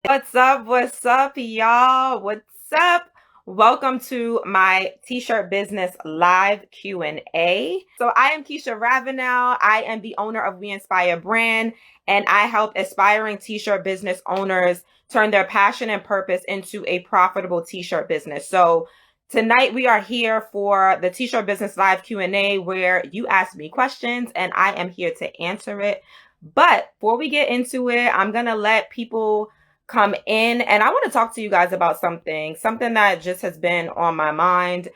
What's up? What's up, y'all? What's up? Welcome to my t-shirt business live Q&A. So I am Keisha Ravenel. I am the owner of We Inspire brand, and I help aspiring t-shirt business owners turn their passion and purpose into a profitable t-shirt business. So tonight we are here for the t-shirt business live Q&A where you ask me questions and I am here to answer it. But before we get into it, I'm going to let people come in and I want to talk to you guys about something that just has been on my mind.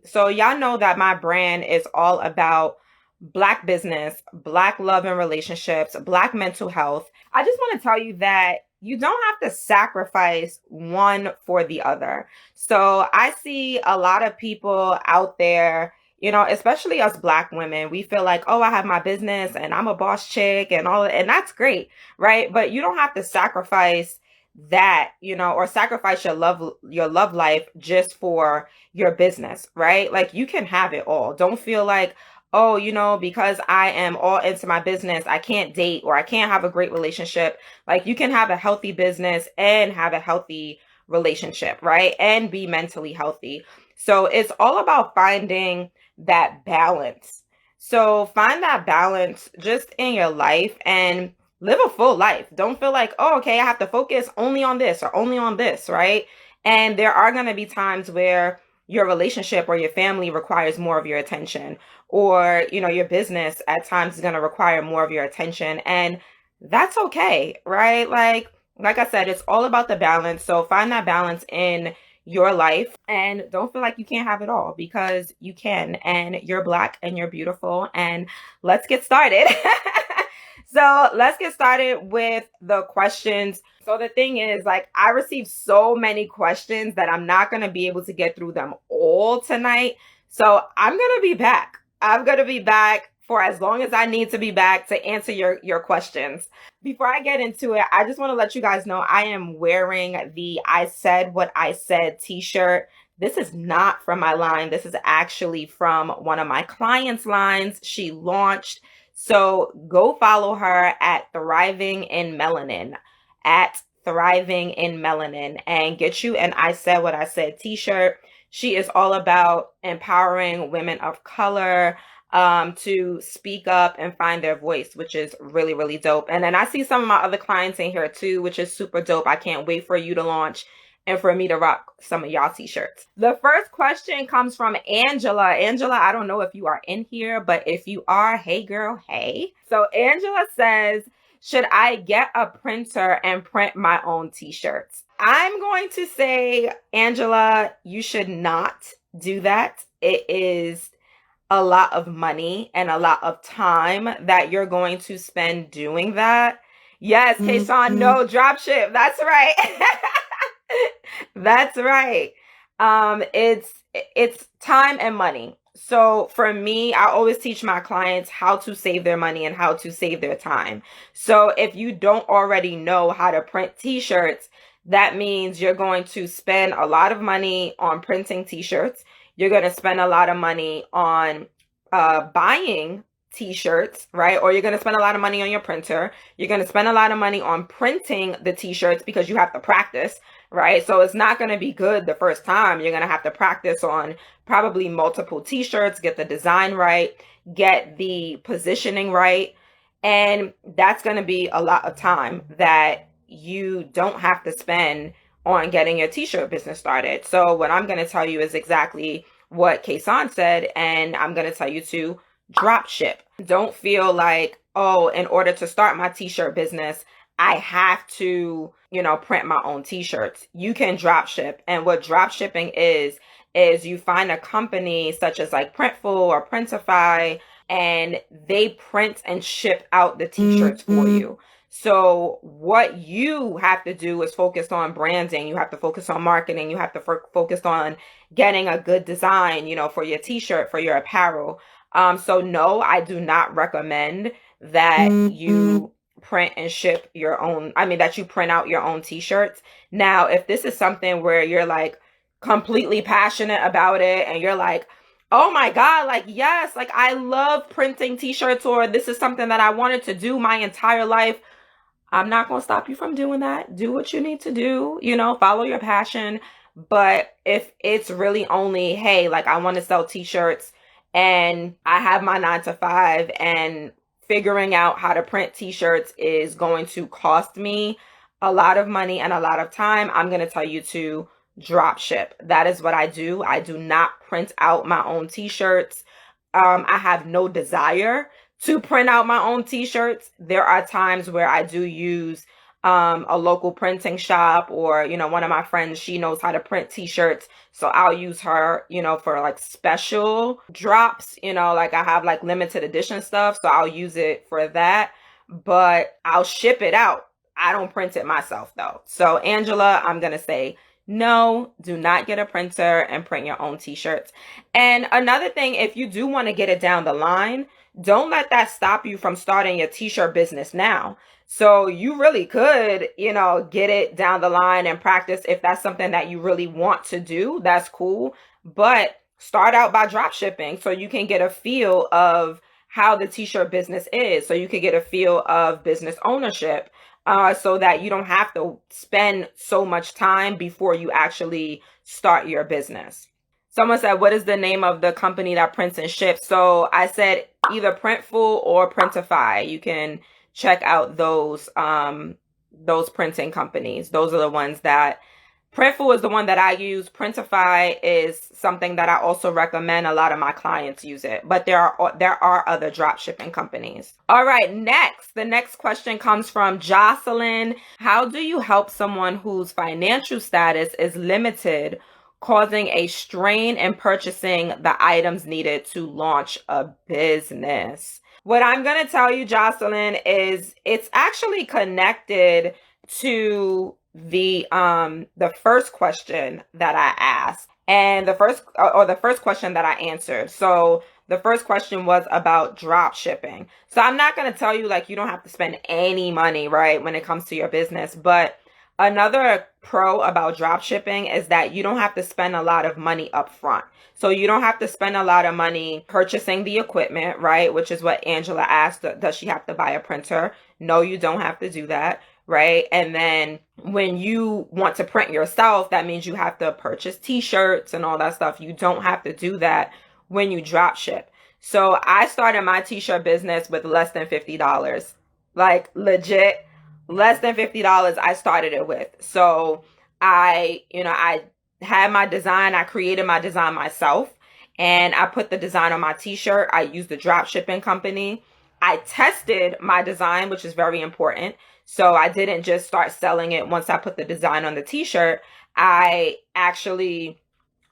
So y'all know that my brand is all about Black business, Black love and relationships, Black mental health. I just want to tell you that you don't have to sacrifice one for the other. So I see a lot of people out there, especially us Black women, we feel like, oh, I have my business and I'm a boss chick and all, and that's great, right? But you don't have to sacrifice that, or sacrifice your love life just for your business, right? Like you can have it all. Don't feel like, oh, because I am all into my business, I can't date or I can't have a great relationship. Like you can have a healthy business and have a healthy relationship, right? And be mentally healthy. So it's all about finding that balance. So find that balance just in your life and live a full life. Don't feel like, oh, okay, I have to focus only on this or only on this, right? And there are going to be times where your relationship or your family requires more of your attention, or your business at times is going to require more of your attention, and that's okay, right? Like I said, it's all about the balance. So find that balance in your life and don't feel like you can't have it all, because you can, and you're Black and you're beautiful. And let's get started. So let's get started with the questions. So the thing is, like, I received so many questions that I'm not going to be able to get through them all tonight. So I'm going to be back. I'm going to be back for as long as I need to be back to answer your questions. Before I get into it, I just want to let you guys know I am wearing the I Said What I Said t-shirt. This is not from my line. This is actually from one of my clients' lines. She launched. So go follow her at Thriving in Melanin, at Thriving in Melanin, and get you an I Said What I Said t-shirt. She is all about empowering women of color to speak up and find their voice, which is really, really dope. And then I see some of my other clients in here too, which is super dope. I can't wait for you to launch and for me to rock some of y'all t-shirts. The first question comes from Angela. Angela, I don't know if you are in here, but if you are, hey girl, hey. So Angela says, should I get a printer and print my own t-shirts? I'm going to say, Angela, you should not do that. It is a lot of money and a lot of time that you're going to spend doing that. Yes, Kason, no, dropship. That's right. That's right. It's time and money. So for me, I always teach my clients how to save their money and how to save their time. So if you don't already know how to print t-shirts, that means you're going to spend a lot of money on printing t-shirts. You're going to spend a lot of money on buying t-shirts, right? Or you're going to spend a lot of money on your printer. You're going to spend a lot of money on printing the t-shirts because you have to practice, right? So it's not going to be good the first time. You're going to have to practice on probably multiple t-shirts, get the design right, get the positioning right. And that's going to be a lot of time that you don't have to spend on getting your t-shirt business started. So what I'm going to tell you is exactly what Kason said, and I'm going to tell you to drop ship. Don't feel like, oh, in order to start my t-shirt business, I have to, print my own t-shirts. You can drop ship. And what drop shipping is you find a company such as like Printful or Printify, and they print and ship out the t-shirts for you. So what you have to do is focus on branding. You have to focus on marketing. You have to focus on getting a good design, for your t-shirt, for your apparel. So no, I do not recommend that you print and ship your own, that you print out your own t-shirts. Now, if this is something where you're like completely passionate about it and you're like, oh my God, like, yes, like I love printing t-shirts, or this is something that I wanted to do my entire life, I'm not going to stop you from doing that. Do what you need to do, follow your passion. But if it's really only, hey, like I want to sell t-shirts and I have my 9 to 5 and figuring out how to print t-shirts is going to cost me a lot of money and a lot of time, I'm going to tell you to drop ship. That is what I do. I do not print out my own t-shirts. I have no desire to print out my own t-shirts. There are times where I do use a local printing shop, or one of my friends, she knows how to print t-shirts, so I'll use her for like special drops, like I have like limited edition stuff, so I'll use it for that, but I'll ship it out. I don't print it myself though. So Angela, I'm gonna say no, do not get a printer and print your own t-shirts. And another thing, if you do want to get it down the line, don't let that stop you from starting your t-shirt business now. So you really could, get it down the line and practice. If that's something that you really want to do, that's cool. But start out by drop shipping so you can get a feel of how the t-shirt business is. So you can get a feel of business ownership, so that you don't have to spend so much time before you actually start your business. Someone said, what is the name of the company that prints and ships? So I said either Printful or Printify. You can check out those printing companies. Those are the ones that Printful is the one that I use. Printify is something that I also recommend. A lot of my clients use it, but there are other drop shipping companies. All right, the next question comes from Jocelyn. How do you help someone whose financial status is limited, causing a strain in purchasing the items needed to launch a business? What I'm going to tell you, Jocelyn, is it's actually connected to the first question that I asked, and the first question that I answered. So the first question was about drop shipping. So I'm not going to tell you like you don't have to spend any money, right, when it comes to your business, but another pro about drop shipping is that you don't have to spend a lot of money up front. So you don't have to spend a lot of money purchasing the equipment, right? Which is what Angela asked. Does she have to buy a printer? No, you don't have to do that, right? And then when you want to print yourself, that means you have to purchase t-shirts and all that stuff. You don't have to do that when you drop ship. So I started my t-shirt business with less than $50. Like legit, less than $50 I started it with. So I had my design. I created my design myself, and I put the design on my t-shirt. I used the drop shipping company. I tested my design, which is very important. So I didn't just start selling it once I put the design on the t-shirt. I actually,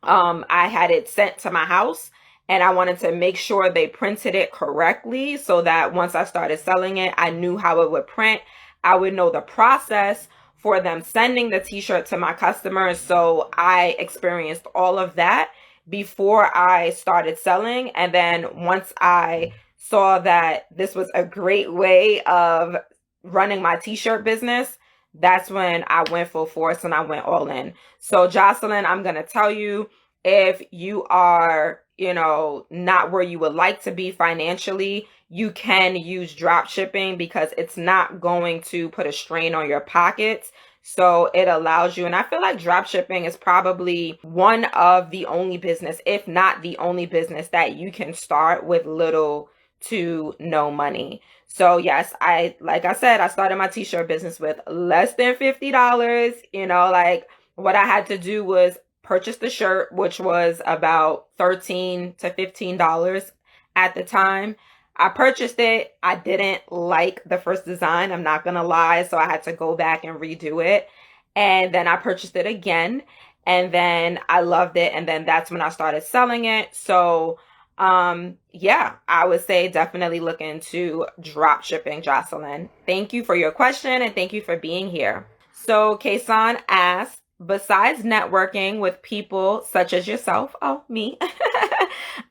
I had it sent to my house, and I wanted to make sure they printed it correctly so that once I started selling it, I knew how it would print. I would know the process for them sending the t-shirt to my customers. So I experienced all of that before I started selling. And then once I saw that this was a great way of running my t-shirt business, that's when I went full force and I went all in. So Jocelyn, I'm going to tell you, if you are, not where you would like to be financially, you can use drop shipping because it's not going to put a strain on your pockets. So it allows you, and I feel like drop shipping is probably one of the only business, if not the only business, that you can start with little to no money. So yes, like I said, I started my t-shirt business with less than $50. Like what I had to do was purchase the shirt, which was about $13 to $15 at the time. I purchased it. I didn't like the first design. I'm not going to lie. So I had to go back and redo it. And then I purchased it again. And then I loved it. And then that's when I started selling it. So, yeah, I would say definitely look into drop shipping, Jocelyn. Thank you for your question and thank you for being here. So Kason asked, besides networking with people such as yourself, me,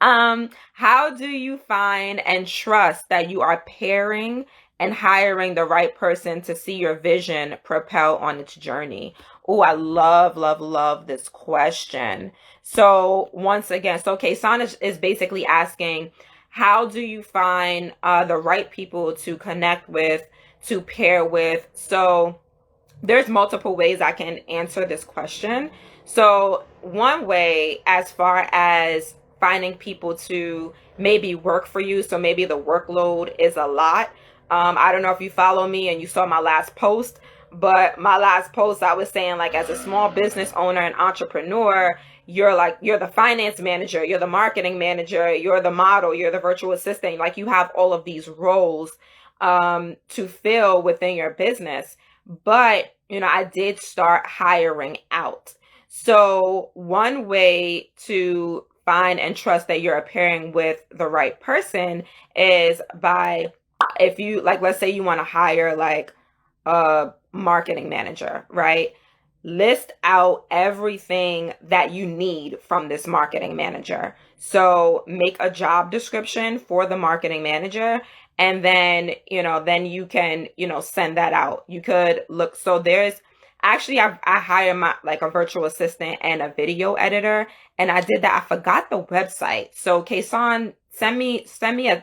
how do you find and trust that you are pairing and hiring the right person to see your vision propel on its journey? Oh, I love, love, love this question. So once again, Kason is basically asking, how do you find the right people to connect with to pair with. So there's multiple ways I can answer this question. So one way, as far as finding people to maybe work for you, so maybe the workload is a lot. I don't know if you follow me and you saw my last post, but my last post, I was saying, like, as a small business owner and entrepreneur, you're the finance manager, you're the marketing manager, you're the model, you're the virtual assistant. Like, you have all of these roles to fill within your business. But, I did start hiring out. So one way to find and trust that you're pairing with the right person is by, if you, like, let's say you want to hire like a marketing manager, right? List out everything that you need from this marketing manager. So make a job description for the marketing manager, and then, then you can, send that out. You could look. So there's actually, I hire my, like, a virtual assistant and a video editor, and I did that. I forgot the website. So Kason, send me a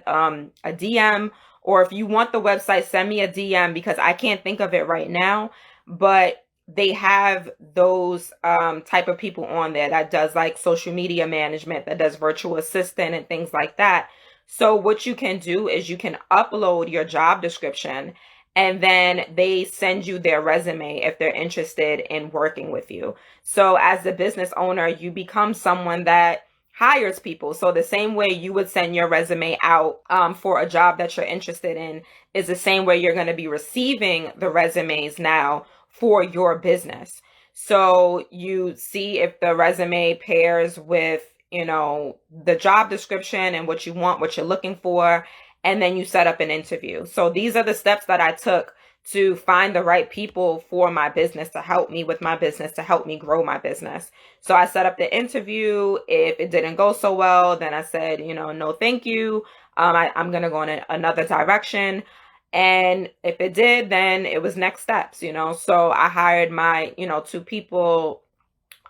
DM, or if you want the website, send me a DM, because I can't think of it right now. But they have those type of people on there that does like social media management, that does virtual assistant and things like that. So what you can do is you can upload your job description, and then they send you their resume if they're interested in working with you. So as the business owner, you become someone that hires people. So the same way you would send your resume out for a job that you're interested in is the same way you're going to be receiving the resumes now for your business. So you see if the resume pairs with, the job description and what you want, what you're looking for, and then you set up an interview. So these are the steps that I took to find the right people for my business, to help me with my business, to help me grow my business. So I set up the interview. If it didn't go so well, then I said, no, thank you. I'm going to go in another direction. And if it did, then it was next steps, So I hired my, two people.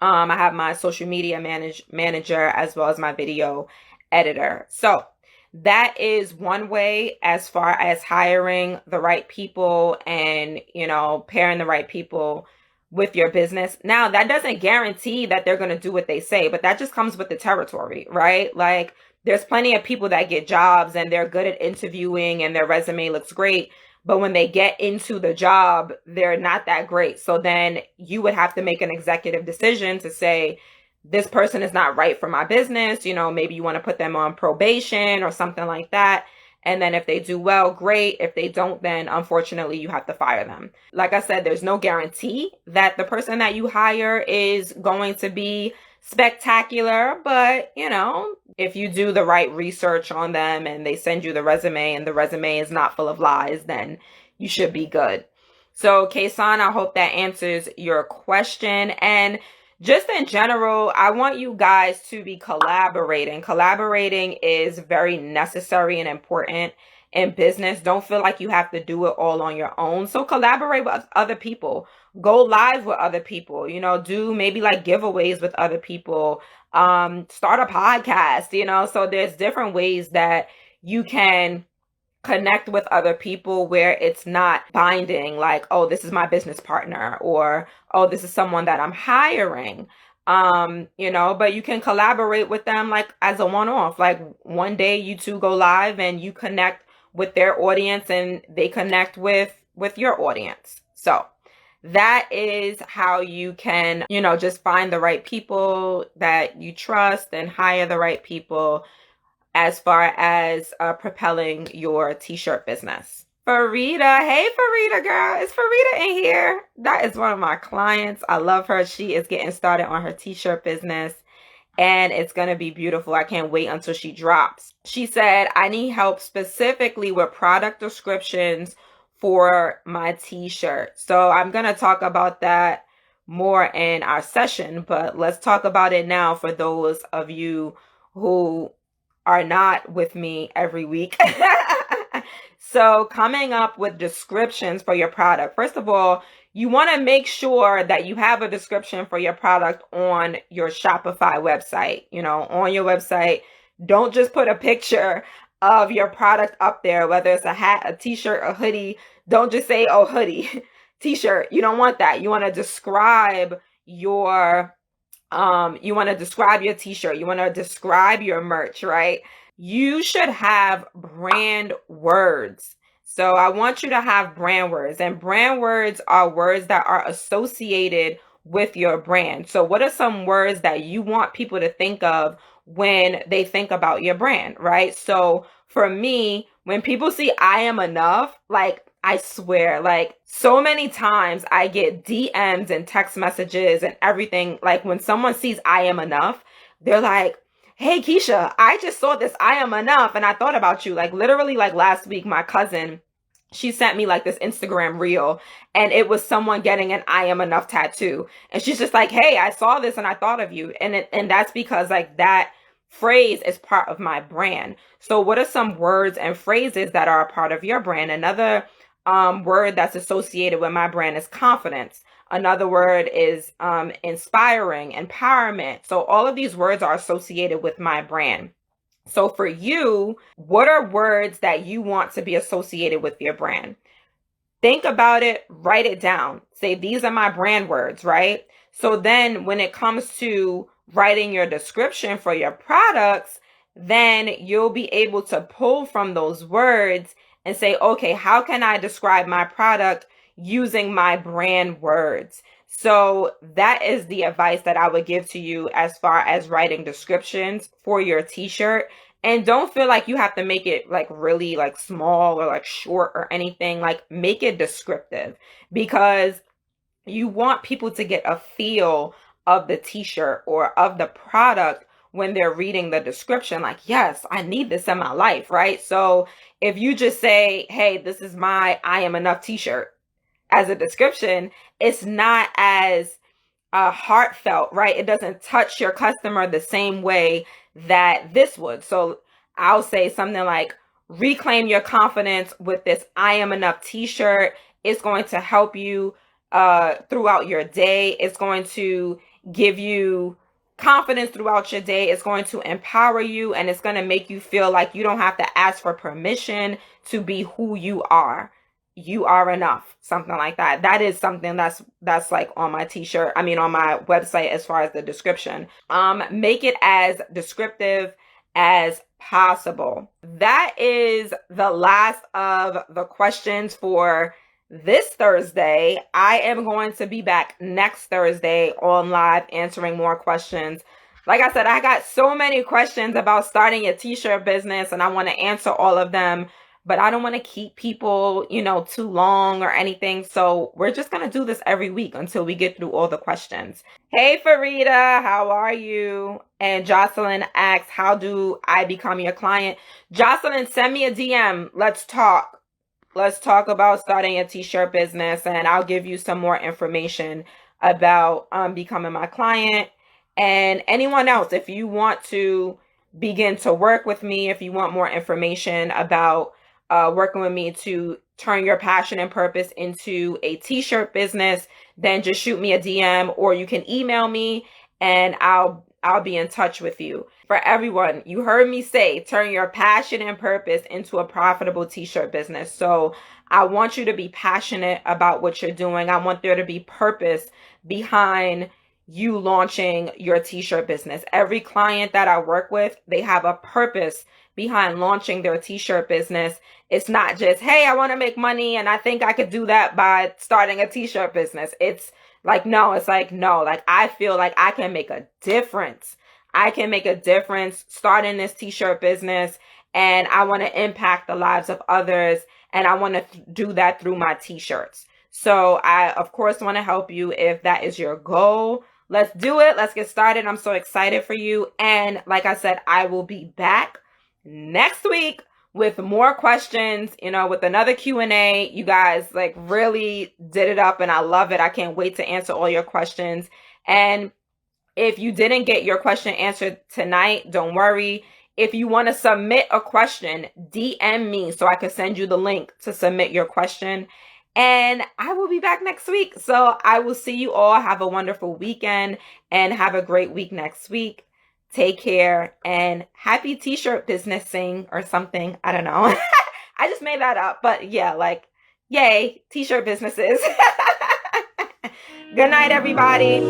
I have my social media manager as well as my video editor. So that is one way as far as hiring the right people and, pairing the right people with your business. Now, that doesn't guarantee that they're going to do what they say, but that just comes with the territory, right? Like, there's plenty of people that get jobs and they're good at interviewing and their resume looks great, but when they get into the job, they're not that great. So then you would have to make an executive decision to say, this person is not right for my business. Maybe you want to put them on probation or something like that. And then if they do well, great. If they don't, then unfortunately you have to fire them. Like I said, there's no guarantee that the person that you hire is going to be spectacular, but if you do the right research on them and they send you the resume and the resume is not full of lies, then you should be good. So Kason, I hope that answers your question. And just in general, I want you guys to be collaborating. Collaborating is very necessary and important in business. Don't feel like you have to do it all on your own. So collaborate with other people. Go live with other people. Do maybe like giveaways with other people. Start a podcast, So there's different ways that you can connect with other people where it's not binding, like, oh, this is my business partner, or, oh, this is someone that I'm hiring. But you can collaborate with them like as a one-off. Like, one day you two go live and you connect with their audience and they connect with your audience. So that is how you can, just find the right people that you trust and hire the right people as far as propelling your t-shirt business. Farida, hey Farida girl, is Farida in here? That is one of my clients. I love her. She is getting started on her t-shirt business and it's going to be beautiful. I can't wait until she drops. She said, I need help specifically with product descriptions for my t-shirt. So I'm going to talk about that more in our session, but let's talk about it now for those of you who are not with me every week. So coming up with descriptions for your product. First of all, you want to make sure that you have a description for your product on your Shopify website. On your website, don't just put a picture of your product up there, whether it's a hat, a t-shirt, a hoodie. Don't just say, oh, hoodie, t-shirt. You don't want that. You want to describe your t-shirt. You want to describe your merch, right? You should have brand words. So I want you to have brand words, and brand words are words that are associated with your brand. So what are some words that you want people to think of when they think about your brand, right? So for me, when people see I am enough, like I swear, like so many times I get DMs and text messages and everything. Like when someone sees I am enough, they're like, hey, Keisha, I just saw this I am enough and I thought about you. Like literally like last week, my cousin, she sent me like this Instagram reel and it was someone getting an I am enough tattoo. And she's just like, hey, I saw this and I thought of you. And that's because like that phrase is part of my brand. So what are some words and phrases that are a part of your brand? Another word that's associated with my brand is confidence. Another word is inspiring, empowerment. So all of these words are associated with my brand. So for you, what are words that you want to be associated with your brand? Think about it, write it down. Say, these are my brand words, right? So then when it comes to writing your description for your products, then you'll be able to pull from those words and say, okay, how can I describe my product using my brand words? So that is the advice that I would give to you as far as writing descriptions for your t-shirt. And don't feel like you have to make it like really like small or like short or anything. Like make it descriptive, because you want people to get a feel of the t-shirt or of the product when they're reading the description. Like, yes, I need this in my life, right? So if you just say, hey, this is my I am enough t-shirt as a description, it's not as heartfelt, right? It doesn't touch your customer the same way that this would. So I'll say something like, reclaim your confidence with this I am enough t-shirt. It's going to help you throughout your day. It's going to give you confidence throughout your day. It's going to empower you, and it's going to make you feel like you don't have to ask for permission to be who you are. You are enough, something like that. That is something that's like on my t-shirt, on my website, as far as the description. Make it as descriptive as possible. That is the last of the questions for this Thursday. I am going to be back next Thursday on live answering more questions. Like I said, I got so many questions about starting a t-shirt business, and I want to answer all of them, but I don't want to keep people, too long or anything. So we're just going to do this every week until we get through all the questions. Hey, Farida, how are you? And Jocelyn asks, how do I become your client? Jocelyn, send me a DM. Let's talk. Let's talk about starting a t-shirt business, and I'll give you some more information about becoming my client. And anyone else, if you want to begin to work with me, if you want more information about working with me to turn your passion and purpose into a t-shirt business, then just shoot me a DM, or you can email me and I'll be in touch with you. For everyone, you heard me say, turn your passion and purpose into a profitable t-shirt business. So I want you to be passionate about what you're doing. I want there to be purpose behind you launching your t-shirt business. Every client that I work with, they have a purpose behind launching their t-shirt business. It's not just, hey, I want to make money and I think I could do that by starting a t-shirt business. It's like, no, like I feel like I can make a difference. I can make a difference starting this t-shirt business, and I want to impact the lives of others, and I want to do that through my t-shirts. So I, of course, want to help you if that is your goal. Let's do it. Let's get started. I'm so excited for you. And like I said, I will be back next week with more questions, with another Q&A. You guys like really did it up and I love it. I can't wait to answer all your questions. And if you didn't get your question answered tonight, don't worry. If you want to submit a question, DM me so I can send you the link to submit your question. And I will be back next week. So I will see you all. Have a wonderful weekend and have a great week next week. Take care and happy t-shirt businessing or something. I don't know. I just made that up. But yeah, Yay, t-shirt businesses. Good night, everybody.